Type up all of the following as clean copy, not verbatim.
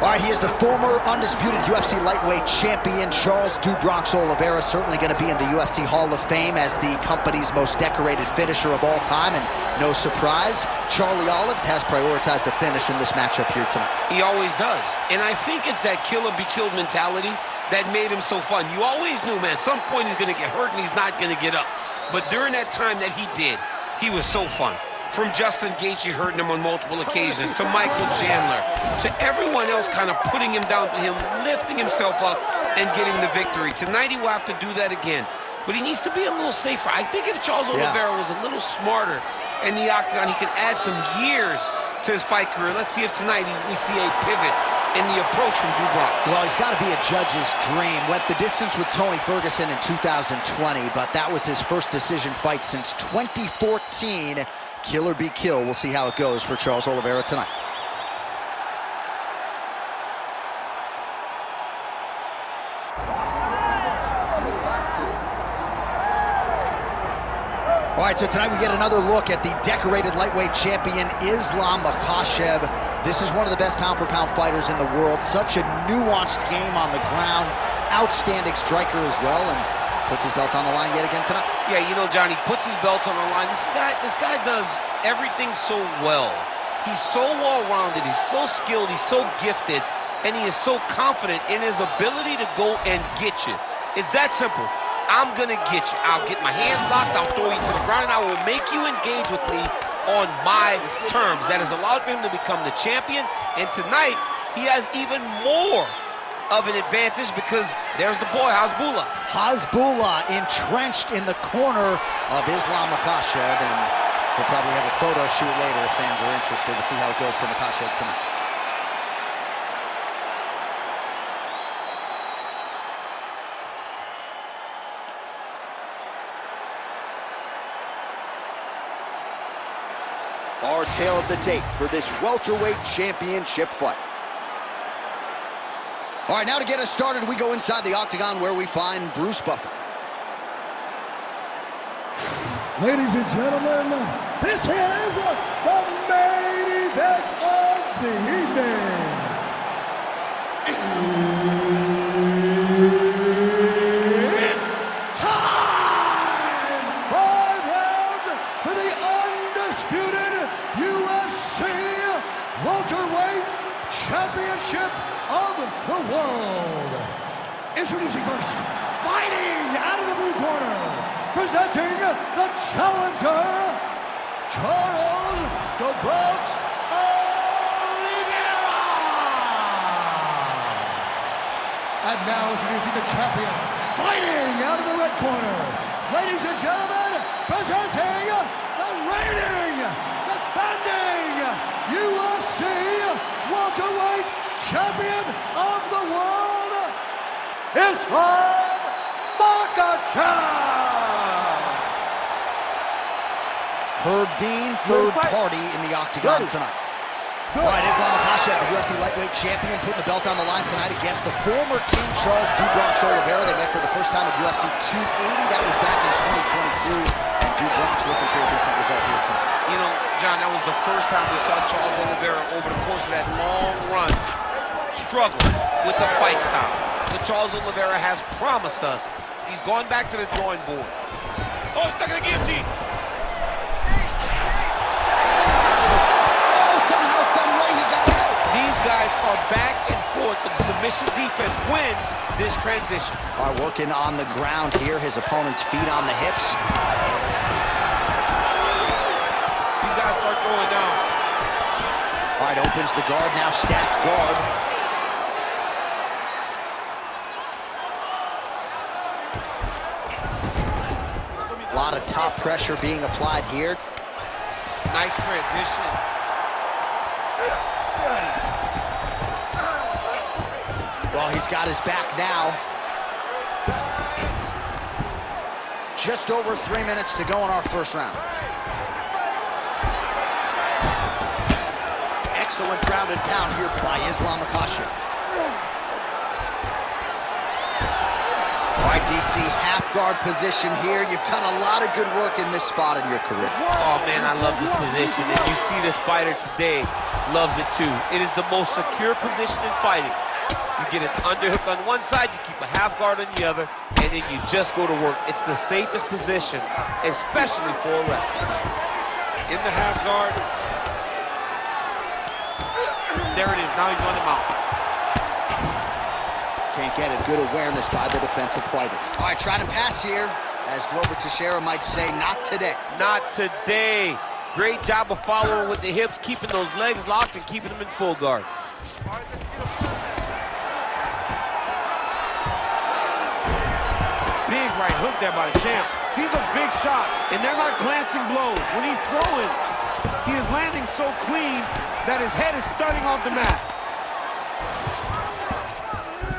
All right, he is the former undisputed UFC lightweight champion, Charles "Do Bronx" Oliveira, certainly going to be in the UFC Hall of Fame as the company's most decorated finisher of all time, and no surprise, Charlie Olives has prioritized the finish in this matchup here tonight. He always does, and I think it's that killer be killed mentality that made him so fun. You always knew, man, at some point he's going to get hurt and he's not going to get up. But during that time that he did, he was so fun. From Justin Gaethje hurting him on multiple occasions, to Michael Chandler, to everyone else kind of putting him down, to him lifting himself up and getting the victory. Tonight he will have to do that again. But he needs to be a little safer. I think if Charles Oliveira was a little smarter in the octagon, he could add some years to his fight career. Let's see if tonight we see a pivot in the approach from Do Bronx. Well, he's got to be a judge's dream. Went the distance with Tony Ferguson in 2020, but that was his first decision fight since 2014. Killer be kill. We'll see how it goes for Charles Oliveira tonight. All right, so tonight we get another look at the decorated lightweight champion, Islam Makhachev. This is one of the best pound-for-pound fighters in the world. Such a nuanced game on the ground. Outstanding striker as well, and puts his belt on the line yet again tonight. Yeah, you know, Johnny, puts his belt on the line. This guy does everything so well. He's so well-rounded, he's so skilled, he's so gifted, and he is so confident in his ability to go and get you. It's that simple. I'm gonna get you. I'll get my hands locked, I'll throw you to the ground, and I will make you engage with me on my terms. That has allowed for him to become the champion, and tonight he has even more of an advantage because there's the boy, Hasbullah entrenched in the corner of Islam Makhachev, and we'll probably have a photo shoot later if fans are interested to see how it goes for Makhachev tonight. Our tale of the tape for this welterweight championship fight. All right, now to get us started, we go inside the octagon where we find Bruce Buffer. Ladies and gentlemen, this is the main event of the evening. It's time! 5 rounds for the undisputed UFC welterweight championship of the world. Introducing first, fighting out of the blue corner, presenting the challenger, Charles "Do Bronx" Oliveira. And now introducing the champion, fighting out of the red corner, ladies and gentlemen, presenting the reigning, defending UFC welterweight champion of the world, Islam Makhachev. Herb Dean, third party in the octagon tonight. All right, Islam Makhachev, the UFC lightweight champion, putting the belt on the line tonight against the former King Charles "Do Bronx" Oliveira. They met for the first time at UFC 280. That was back in 2022. And Do Bronx looking for a different result here tonight. You know, John, that was the first time we saw Charles Oliveira over the course of that long run struggle with the fight style. But Charles Oliveira has promised us he's gone back to the drawing board. Oh, he's stuck in the guillotine. Somehow, some way he got out. These guys are back and forth, but the submission defense wins this transition. All right, working on the ground here, his opponent's feet on the hips. These guys start throwing down. All right, opens the guard, now stacked guard. A lot of top pressure being applied here. Nice transition. Well, he's got his back now. Just over 3 minutes to go in our first round. Excellent grounded pound here by Islam Makhachev. All right, DC, half guard position here. You've done a lot of good work in this spot in your career. Oh, man, I love this position. And you see this fighter today loves it, too. It is the most secure position in fighting. You get an underhook on one side, you keep a half guard on the other, and then you just go to work. It's the safest position, especially for a wrestler. In the half guard. There it is. Now he's on the mount. Can't get it. Good awareness by the defensive fighter. All right, trying to pass here. As Glover Teixeira might say, not today. Not today. Great job of following with the hips, keeping those legs locked and keeping them in full guard. Big right hook there by the champ. These are big shots, and they're not glancing blows. When he's throwing, he is landing so clean that his head is starting off the mat.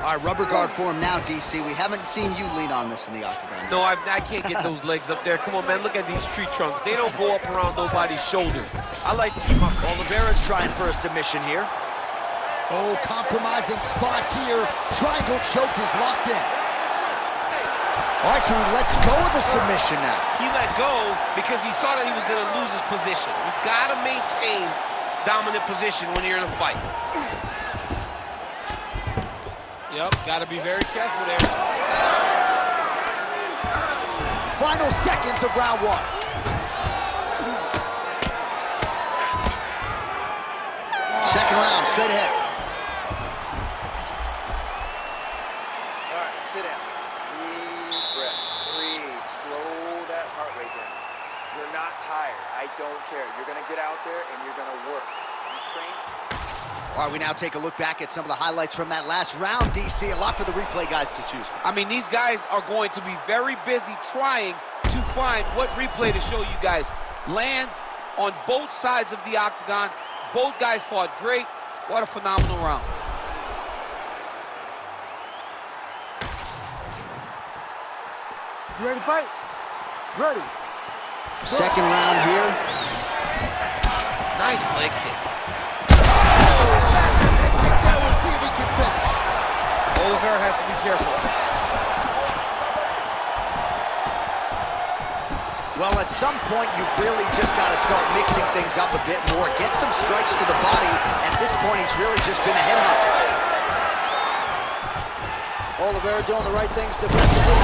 All right, rubber guard for him now, DC. We haven't seen you lean on this in the octagon. No, I can't get those legs up there. Come on, man, look at these tree trunks. They don't go up around nobody's shoulders. I like to keep my... Oliveira's trying for a submission here. Oh, compromising spot here. Triangle choke is locked in. All right, so he lets go of the submission now. He let go because he saw that he was going to lose his position. You got to maintain dominant position when you're in a fight. Yep, got to be very careful there. Final seconds of round one. Second round, straight ahead. All right, sit down. Deep breaths. Breathe. Slow that heart rate down. You're not tired. I don't care. You're going to get out there and you're going to work. You train. All right, we now take a look back at some of the highlights from that last round, DC. A lot for the replay guys to choose from. I mean, these guys are going to be very busy trying to find what replay to show you guys. Lands on both sides of the octagon. Both guys fought great. What a phenomenal round. You ready to fight? Ready. Second round here. Nice leg kick. We'll see if he can finish. Oliveira has to be careful. Well, at some point, you've really just got to start mixing things up a bit more. Get some strikes to the body. At this point, he's really just been a headhunter. Oliveira doing the right things defensively.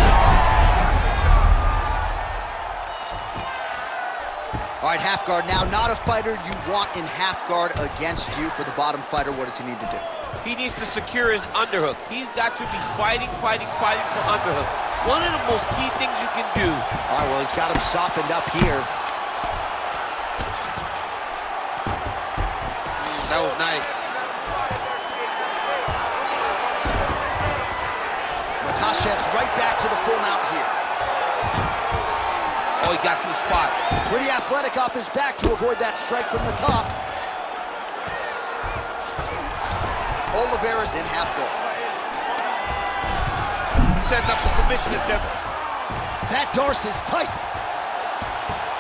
All right, half guard now. Not a fighter you want in half guard against you. For the bottom fighter, what does he need to do? He needs to secure his underhook. He's got to be fighting for underhook. One of the most key things you can do. All right, well, he's got him softened up here. That was nice. Makhachev's right back to the full mount here. Oh, he got to the spot. Pretty athletic off his back to avoid that strike from the top. Oliveira's in half guard. He's setting up a submission attempt. That Darce is tight.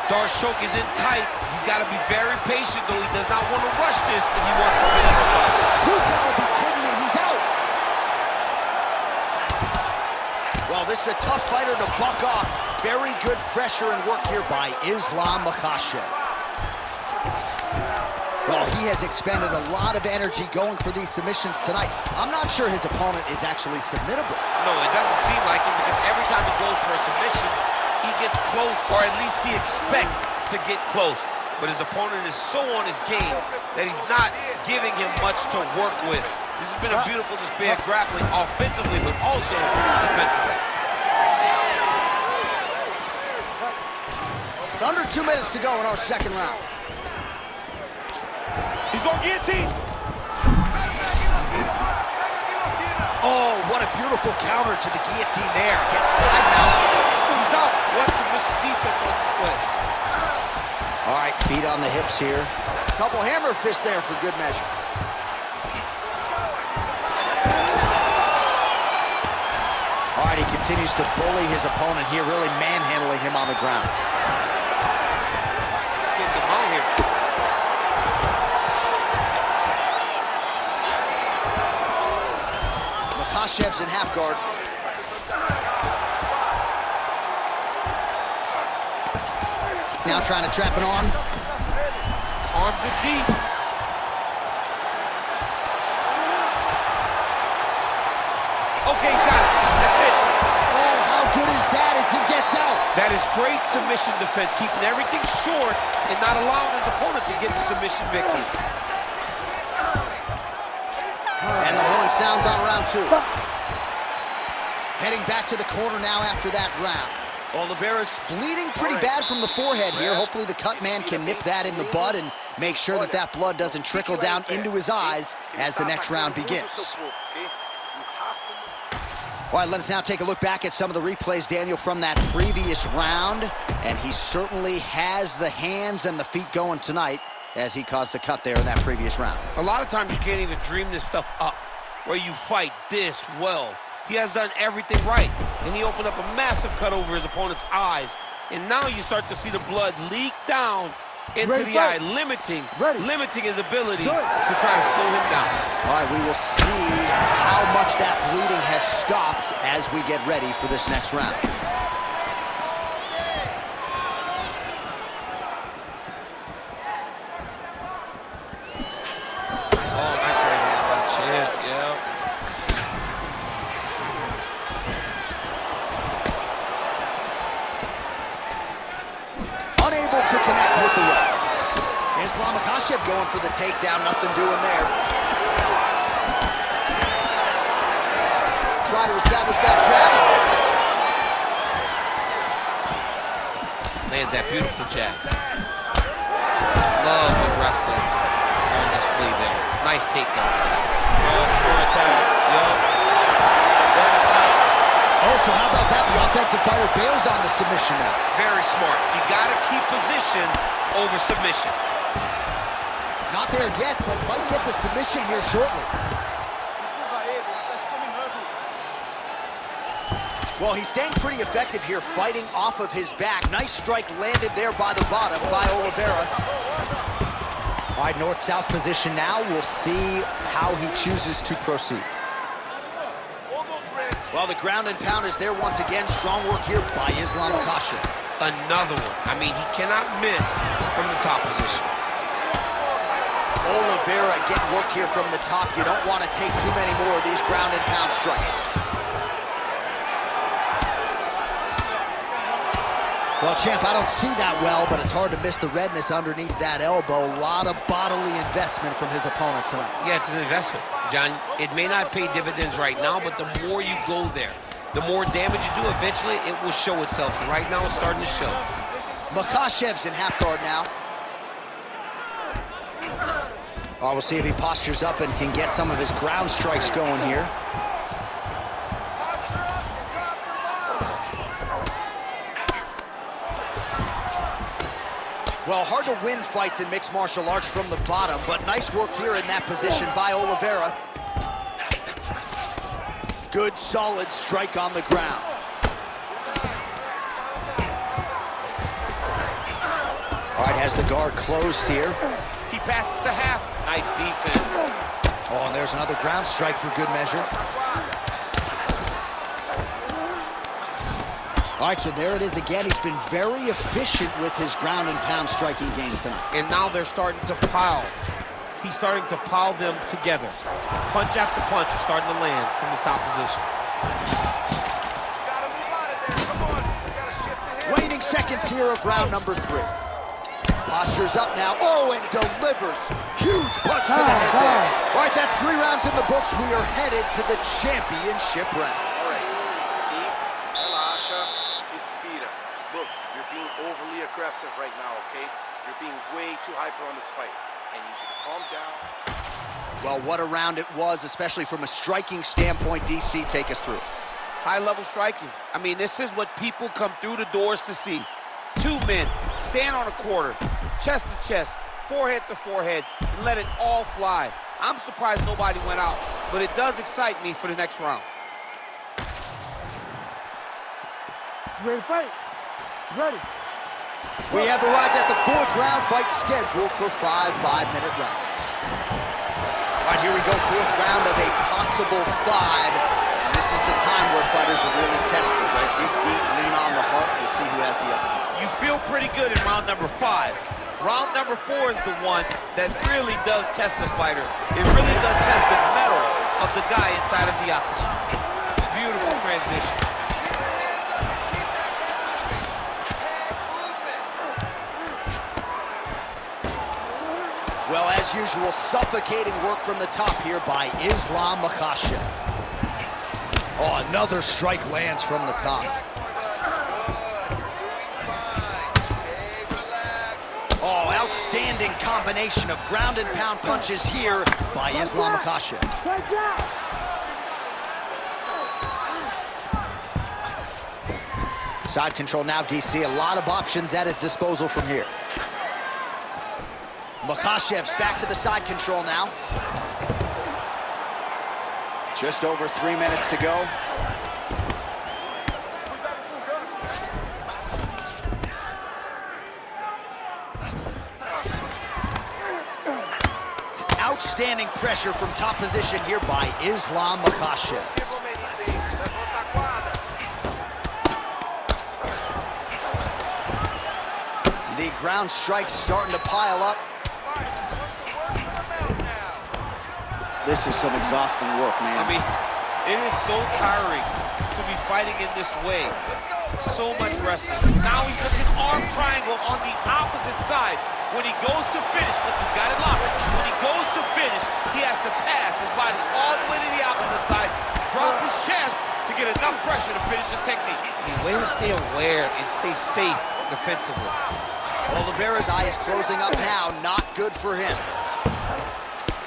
Darce choke is in tight. He's got to be very patient, though. He does not want to rush this if he wants to finish the fight. You gotta be kidding me, he's out. Well, this is a tough fighter to buck off. Very good pressure and work here by Islam Makhachev. Well, he has expended a lot of energy going for these submissions tonight. I'm not sure his opponent is actually submittable. No, it doesn't seem like it, because every time he goes for a submission, he gets close, or at least he expects to get close. But his opponent is so on his game that he's not giving him much to work with. This has been a beautiful display of grappling offensively, but also defensively. Under 2 minutes to go in our second round. He's going guillotine. Oh, what a beautiful counter to the guillotine there. Gets side mount. He's out. What submission defense on display. All right, feet on the hips here. Couple hammer fists there for good measure. All right, he continues to bully his opponent here, really manhandling him on the ground. Getting him out here. Makhachev's in half guard. now, trying to trap an arm. Arms are deep. Okay, he's got it. That's it. Oh, how good is that as he gets out? That is great submission defense, keeping everything short and not allowing his opponent to get the submission victory. And the horn sounds on round 2. Heading back to the corner now after that round. Oliveira's bleeding pretty bad from the forehead here. Hopefully the cut man can nip that in the bud and make sure that that blood doesn't trickle down into his eyes as the next round begins. All right, let us now take a look back at some of the replays, Daniel, from that previous round. And he certainly has the hands and the feet going tonight as he caused a cut there in that previous round. A lot of times you can't even dream this stuff up, where you fight this well. He has done everything right, and he opened up a massive cut over his opponent's eyes. And now you start to see the blood leak down into the eye, limiting his ability to try to slow him down. All right, we will see how much that bleeding has stopped as we get ready for this next round. Oh, nice right hand by the champ, yeah. Unable to connect with the right. Makhachev going for the takedown, nothing doing there. Try to establish that jab. Lands that beautiful jab. Love the wrestling on display there. Nice takedown. For attack. Yup. That's tight. Oh, so how about that? The offensive fighter bails on the submission now. Very smart. You got to keep position over submission. Not there yet, but might get the submission here shortly. Well, he's staying pretty effective here, fighting off of his back. Nice strike landed there by the bottom by Oliveira. All right, north-south position now. We'll see how he chooses to proceed. Well, the ground and pound is there once again. Strong work here by Makhachev. Another one. I mean, he cannot miss from the top position. Oliveira getting work here from the top. You don't want to take too many more of these ground and pound strikes. Well, champ, I don't see that well, but it's hard to miss the redness underneath that elbow. A lot of bodily investment from his opponent tonight. Yeah, it's an investment, John. It may not pay dividends right now, but the more you go there, the more damage you do, eventually it will show itself. And right now, it's starting to show. Makhachev's in half guard now. Oh, we'll see if he postures up and can get some of his ground strikes going here. Well, hard to win fights in mixed martial arts from the bottom, but nice work here in that position by Oliveira. Good, solid strike on the ground. All right, has the guard closed here. He passes the half. Nice defense. Oh, and there's another ground strike for good measure. All right, so there it is again. He's been very efficient with his ground and pound striking game tonight. And now they're starting to pile. He's starting to pile them together. Punch after punch is starting to land from the top position. Waning seconds here of round number 3. Postures up now. Oh, and delivers. Huge punch to the head there. All right, that's 3 rounds in the books. We are headed to the championship rounds. Look, you're being overly aggressive right now, okay? You're being way too hyper on this fight. I need you to calm down. Well, what a round it was, especially from a striking standpoint. DC, take us through. High-level striking. I mean, this is what people come through the doors to see. 2 men stand on a quarter, chest to chest, forehead to forehead, and let it all fly. I'm surprised nobody went out, but it does excite me for the next round. Ready to fight? Ready. We have arrived at the 4th round fight scheduled for 5 5-minute rounds. All right, here we go, 4th round of a possible 5. And This is the time where fighters are really tested, right? Dig deep, lean on the heart. We'll see who has the upper hand. You feel pretty good in round number 5. Round number 4 is the one that really does test the fighter. It really does test the mettle of the guy inside of the octagon. Beautiful transition. Well, as usual, suffocating work from the top here by Islam Makhachev. Oh, another strike lands from the top. Oh, outstanding combination of ground and pound punches here by Islam Makhachev. Side control now, DC. A lot of options at his disposal from here. Makhachev's back to the side control now. Just over 3 minutes to go. Outstanding pressure from top position here by Islam Makhachev. The ground strikes starting to pile up. This is some exhausting work, man. I mean, it is so tiring to be fighting in this way. So much wrestling. Now he's looking arm triangle on the opposite side. When he goes to finish, look, he's got it locked. When he goes to finish, he has to pass his body all the way to the opposite side, drop his chest to get enough pressure to finish his technique. He's way to stay aware and stay safe defensively. Oliveira's eye is closing up now. Not good for him.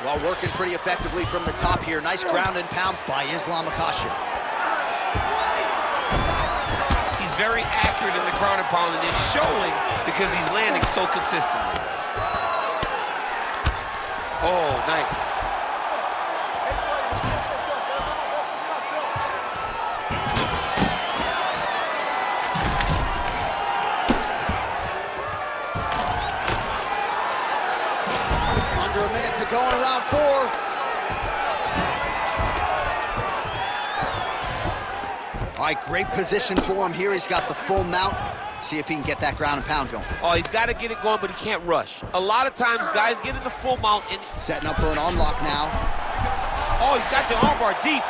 Well, working pretty effectively from the top here. Nice ground and pound by Islam Makhachev. He's very accurate in the ground and pound, and it's showing because he's landing so consistently. Oh, nice. Under a minute to go in round 4. All right, great position for him here. He's got the full mount. See if he can get that ground and pound going. Oh, he's got to get it going, but he can't rush. A lot of times, guys get in the full mount and... Setting up for an arm lock now. Oh, he's got the armbar deep.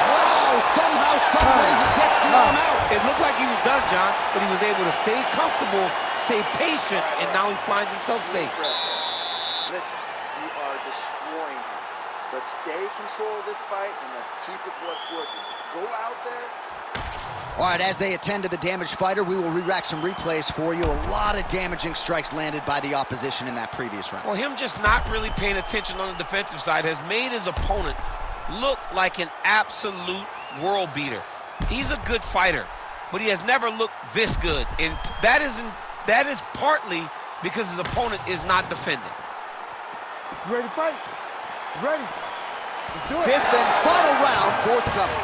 Wow, somehow, someway, he gets the arm out. It looked like he was done, John, but he was able to stay comfortable, stay patient, and now he finds himself safe. Listen, you are destroying him. Let's stay in control of this fight, and let's keep with what's working. Go out there. All right, as they attend to the damaged fighter, we will re-rack some replays for you. A lot of damaging strikes landed by the opposition in that previous round. Well, him just not really paying attention on the defensive side has made his opponent look like an absolute world beater. He's a good fighter, but he has never looked this good, and that is partly because his opponent is not defending. You ready to fight? Ready. Let's do it. 5th and final round, forthcoming.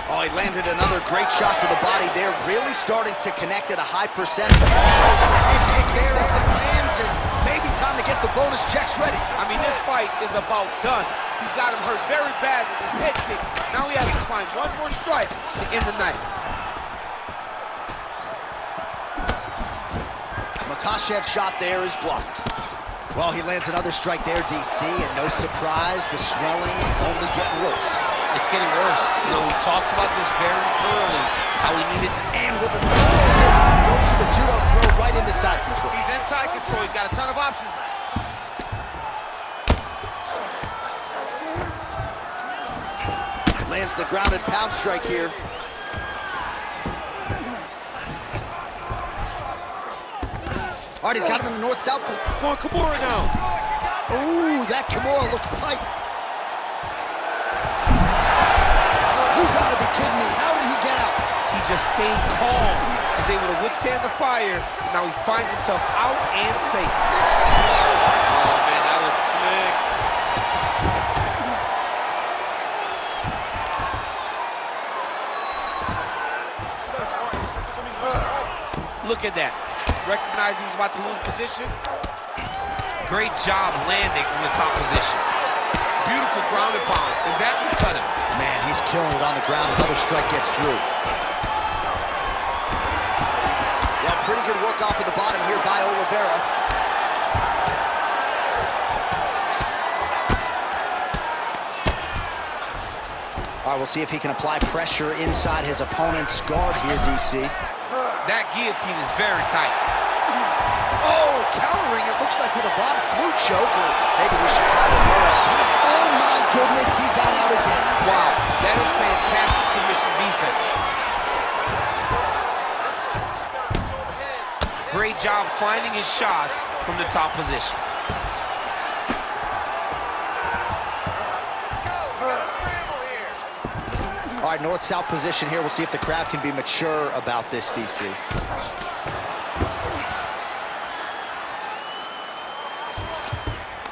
Oh, he landed another great shot to the body there, really starting to connect at a high percentage. Head kick there as it lands, and maybe time to get the bonus checks ready. I mean, this fight is about done. He's got him hurt very bad with his head kick. Now he has to find one more strike to end the night. Makhachev's shot there is blocked. Well, he lands another strike there, DC, and no surprise, the swelling only getting worse. It's getting worse. You know, we talked about this very early, how he needed... And with a throw, goes to the judo throw right into side control. He's inside control. He's got a ton of options. Lands the ground and pound strike here. All right, he's got him in the north-south. Going Kimura now. Ooh, that Kimura looks tight. You gotta be kidding me. How did he get out? He just stayed calm. He's able to withstand the fire. And now he finds himself out and safe. Oh, man, that was slick. Look at that. recognized he was about to lose position. Great job landing from the top position. Beautiful ground and pound, and that will cut him. Man, he's killing it on the ground. Another strike gets through. Yeah, pretty good work off of the bottom here by Oliveira. All right, we'll see if he can apply pressure inside his opponent's guard here, DC. That guillotine is very tight. Oh, countering, it looks like with a Von Flue choke, or maybe we should call it RSP. Oh my goodness, he got out again. Wow, that is fantastic submission defense. Great job finding his shots from the top position. All right, north-south position here. We'll see if the crowd can be mature about this, DC.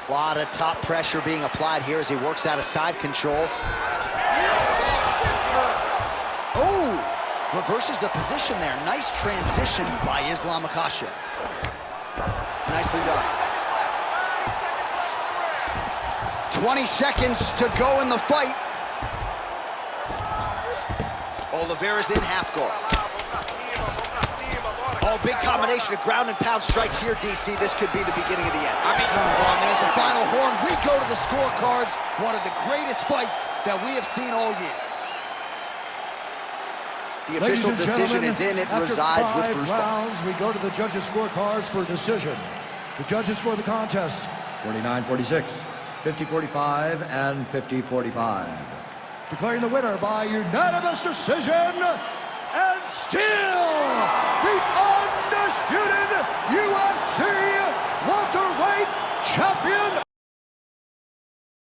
A lot of top pressure being applied here as he works out of side control. Oh, reverses the position there. Nice transition by Islam Makhachev. Nicely done. 20 seconds to go in the fight. Oliveira's in half guard. Oh, big combination of ground and pound strikes here, DC. This could be the beginning of the end. I mean, oh, and there's the final horn. We go to the scorecards. One of the greatest fights that we have seen all year. The official decision is in. It resides with Bruce rounds, we go to the judges' scorecards for decision. The judges score the contest 49-46, 50-45, and 50-45. Declaring the winner by unanimous decision, and still